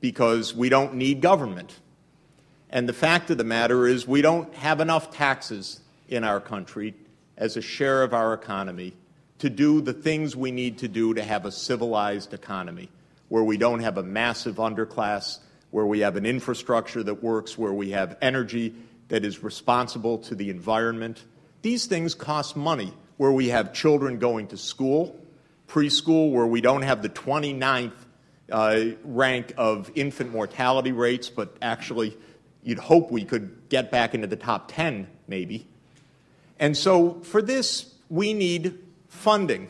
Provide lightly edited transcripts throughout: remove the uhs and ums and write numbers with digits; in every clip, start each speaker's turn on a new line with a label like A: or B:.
A: because we don't need government. And the fact of the matter is we don't have enough taxes in our country as a share of our economy to do the things we need to do to have a civilized economy, where we don't have a massive underclass, where we have an infrastructure that works, where we have energy that is responsible to the environment. These things cost money, where we have children going to school, preschool, where we don't have the 29th rank of infant mortality rates, but actually you'd hope we could get back into the top 10 maybe. And so for this, we need funding.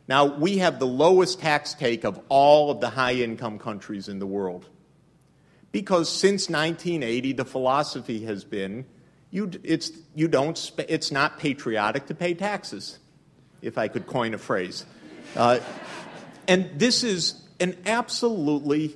A: Now, we have the lowest tax take of all of the high-income countries in the world, because since 1980, the philosophy has been it's not patriotic to pay taxes, if I could coin a phrase. And this is an absolutely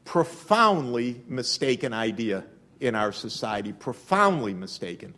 A: profoundly mistaken idea in our society, profoundly mistaken.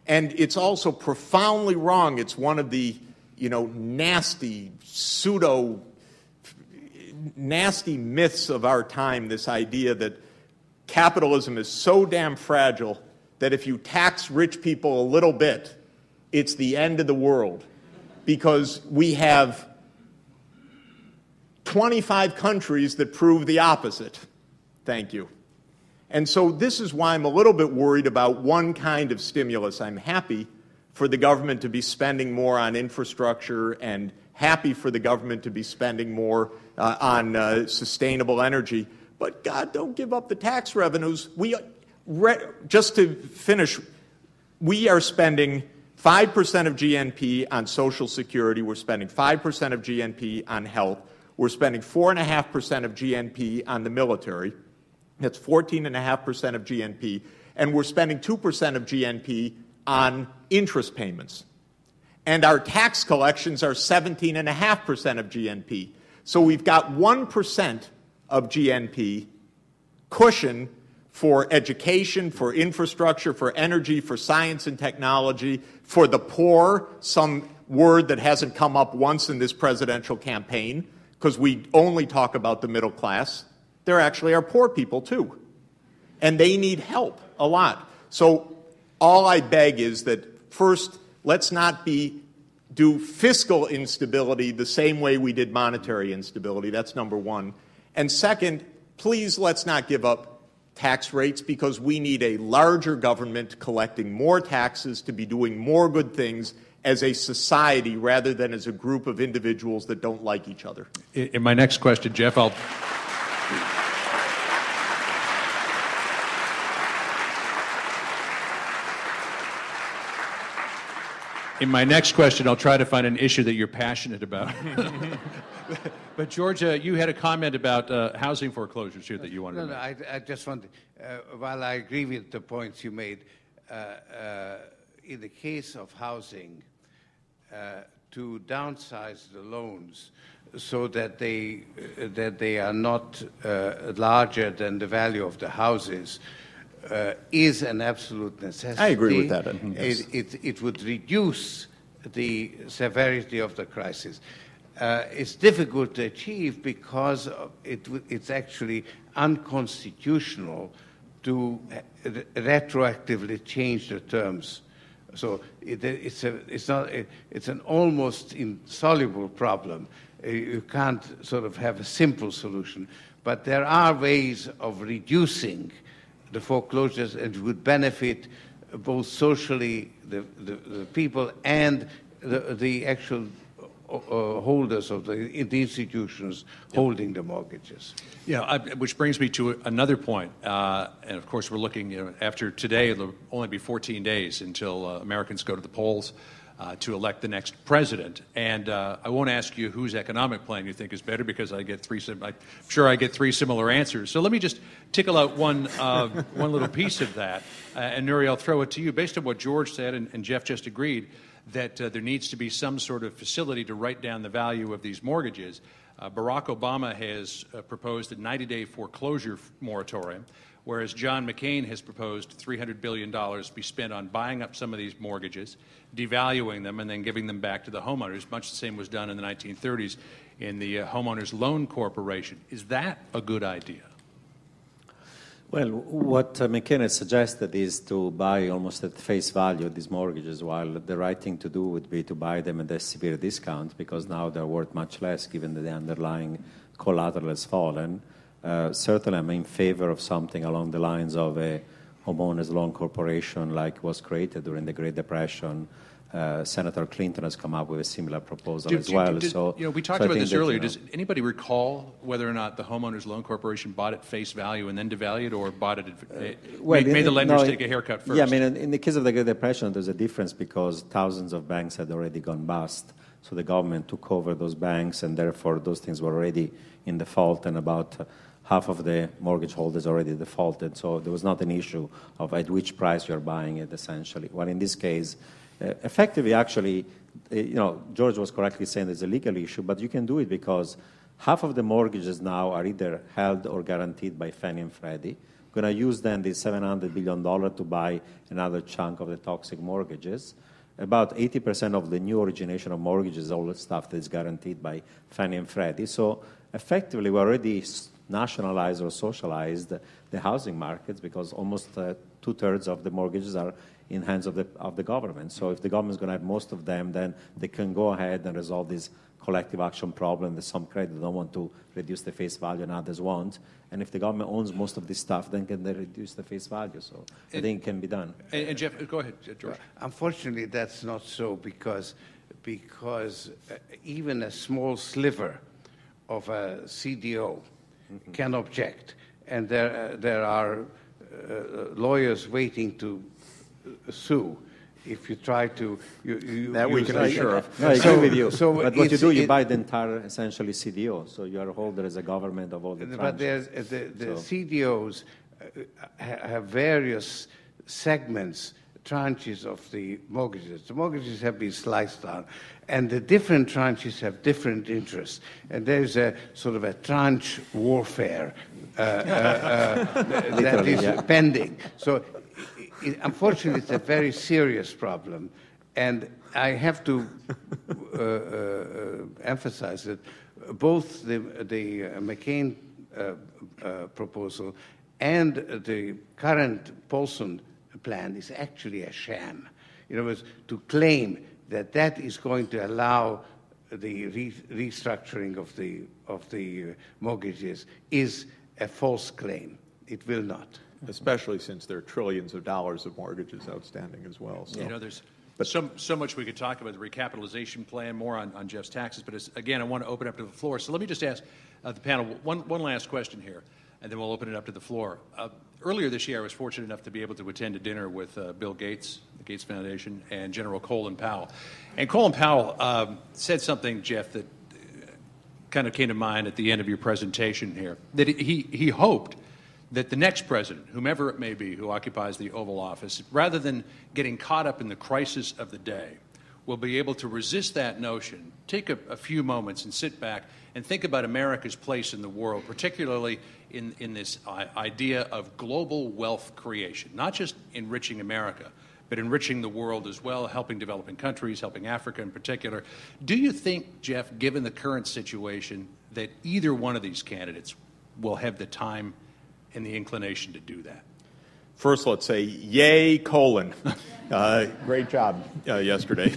A: And it's also profoundly wrong. It's one of the, nasty, nasty myths of our time, this idea that capitalism is so damn fragile that if you tax rich people a little bit, it's the end of the world, because we have 25 countries that prove the opposite. Thank you. And so this is why I'm a little bit worried about one kind of stimulus. I'm happy for the government to be spending more on infrastructure and happy for the government to be spending more on sustainable energy. But, God, don't give up the tax revenues. Just to finish, we are spending 5% of GNP on Social Security. We're spending 5% of GNP on health. We're spending 4.5% of GNP on the military. That's 14.5% of GNP. And we're spending 2% of GNP on interest payments. And our tax collections are 17.5% of GNP. So we've got 1% of GNP cushion for education, for infrastructure, for energy, for science and technology, for the poor, some word that hasn't come up once in this presidential campaign, because we only talk about the middle class. There actually are poor people, too. And they need help a lot. So all I beg is that, first, let's not do fiscal instability the same way we did monetary instability. That's number one. And second, please let's not give up tax rates, because we need a larger government collecting more taxes to be doing more good things as a society rather than as a group of individuals that don't like each other.
B: In my next question, Jeff, In my next question, I'll try to find an issue that you're passionate about. But, Georgia, you had a comment about housing foreclosures here that you wanted to make.
C: I just wanted, while I agree with the points you made, in the case of housing, to downsize the loans so that they are not larger than the value of the houses is an absolute necessity.
A: I agree with that.
C: Yes. It would reduce the severity of the crisis. It's difficult to achieve because it's actually unconstitutional to retroactively change the terms. So it's an almost insoluble problem. You can't sort of have a simple solution. But there are ways of reducing the foreclosures, and it would benefit both socially the people and the actual holders of the institutions holding the mortgages.
B: Yeah, which brings me to another point. And of course, we're looking, after today, it'll only be 14 days until Americans go to the polls to elect the next president. And I won't ask you whose economic plan you think is better, because I'm sure I get three similar answers. So let me just tickle out one little piece of that. And Nouriel, I'll throw it to you. Based on what George said, and Jeff just agreed, that there needs to be some sort of facility to write down the value of these mortgages. Barack Obama has proposed a 90-day foreclosure moratorium, whereas John McCain has proposed $300 billion be spent on buying up some of these mortgages, devaluing them, and then giving them back to the homeowners. Much the same was done in the 1930s in the Homeowners Loan Corporation. Is that a good idea?
D: Well, what McKenna suggested is to buy almost at face value these mortgages, while the right thing to do would be to buy them at a severe discount, because now they're worth much less given that the underlying collateral has fallen. Certainly, I'm in favor of something along the lines of a homeowners loan corporation like was created during the Great Depression. Senator Clinton has come up with a similar proposal as well.
B: We talked about this earlier. Does anybody recall whether or not the Homeowners Loan Corporation bought at face value and then devalued, or bought it, made the lenders take a haircut first?
D: Yeah, I mean, in the case of the Great Depression, there's a difference because thousands of banks had already gone bust. So the government took over those banks, and therefore those things were already in default, and about half of the mortgage holders already defaulted. So there was not an issue of at which price you're buying it, essentially. Well, in this case, effectively, actually, George was correctly saying there's a legal issue, but you can do it because half of the mortgages now are either held or guaranteed by Fannie and Freddie. We're going to use then the $700 billion to buy another chunk of the toxic mortgages. About 80% of the new origination of mortgages is all the stuff that is guaranteed by Fannie and Freddie. So effectively, we already nationalized or socialized the housing markets because almost two-thirds of the mortgages are in hands of the government. So if the government's going to have most of them, then they can go ahead and resolve this collective action problem that some creditors don't want to reduce the face value and others want. And if the government owns most of this stuff, then can they reduce the face value? So I think it can be done.
B: And Jeff, go ahead, George.
C: Unfortunately, that's not so because even a small sliver of a CDO can object. And there are lawyers waiting to sue if you try to...
A: that we can assure of.
D: No, I agree with you. But what you do, you buy the entire, essentially, CDO. So you are a holder as a government of all the tranches.
C: But the CDOs have various segments, tranches of the mortgages. The mortgages have been sliced down, and the different tranches have different interests. And there's a sort of a tranche warfare that is pending. So unfortunately, it's a very serious problem, and I have to emphasize that both the McCain proposal and the current Paulson plan is actually a sham. In other words, to claim that that is going to allow the restructuring of the mortgages is a false claim. It will not.
A: Especially since there are trillions of dollars of mortgages outstanding as well. So.
B: There's so much we could talk about, the recapitalization plan, more on Jeff's taxes, but again, I want to open up to the floor. So let me just ask the panel one last question here, and then we'll open it up to the floor. Earlier this year, I was fortunate enough to be able to attend a dinner with Bill Gates, the Gates Foundation, and General Colin Powell. And Colin Powell said something, Jeff, that kind of came to mind at the end of your presentation here, that he hoped that the next president, whomever it may be, who occupies the Oval Office, rather than getting caught up in the crisis of the day, will be able to resist that notion, take a few moments and sit back and think about America's place in the world, particularly in this idea of global wealth creation, not just enriching America, but enriching the world as well, helping developing countries, helping Africa in particular. Do you think, Jeff, given the current situation, that either one of these candidates will have the time and the inclination to do that?
A: First, let's say, yay, Colin. Great job yesterday.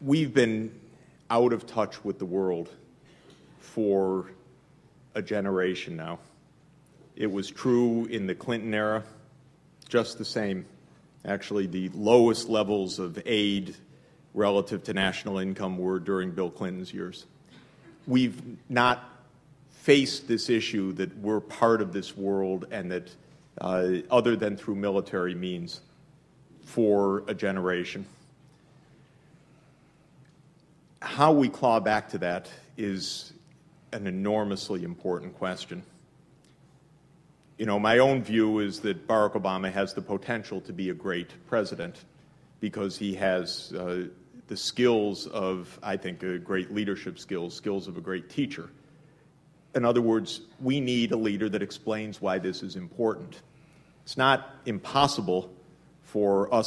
A: We've been out of touch with the world for a generation now. It was true in the Clinton era, just the same. Actually, the lowest levels of aid relative to national income were during Bill Clinton's years. We've not faced this issue that we're part of this world and that other than through military means for a generation. How we claw back to that is an enormously important question. My own view is that Barack Obama has the potential to be a great president because he has the skills of, I think, great leadership skills of a great teacher. In other words, we need a leader that explains why this is important. It's not impossible for us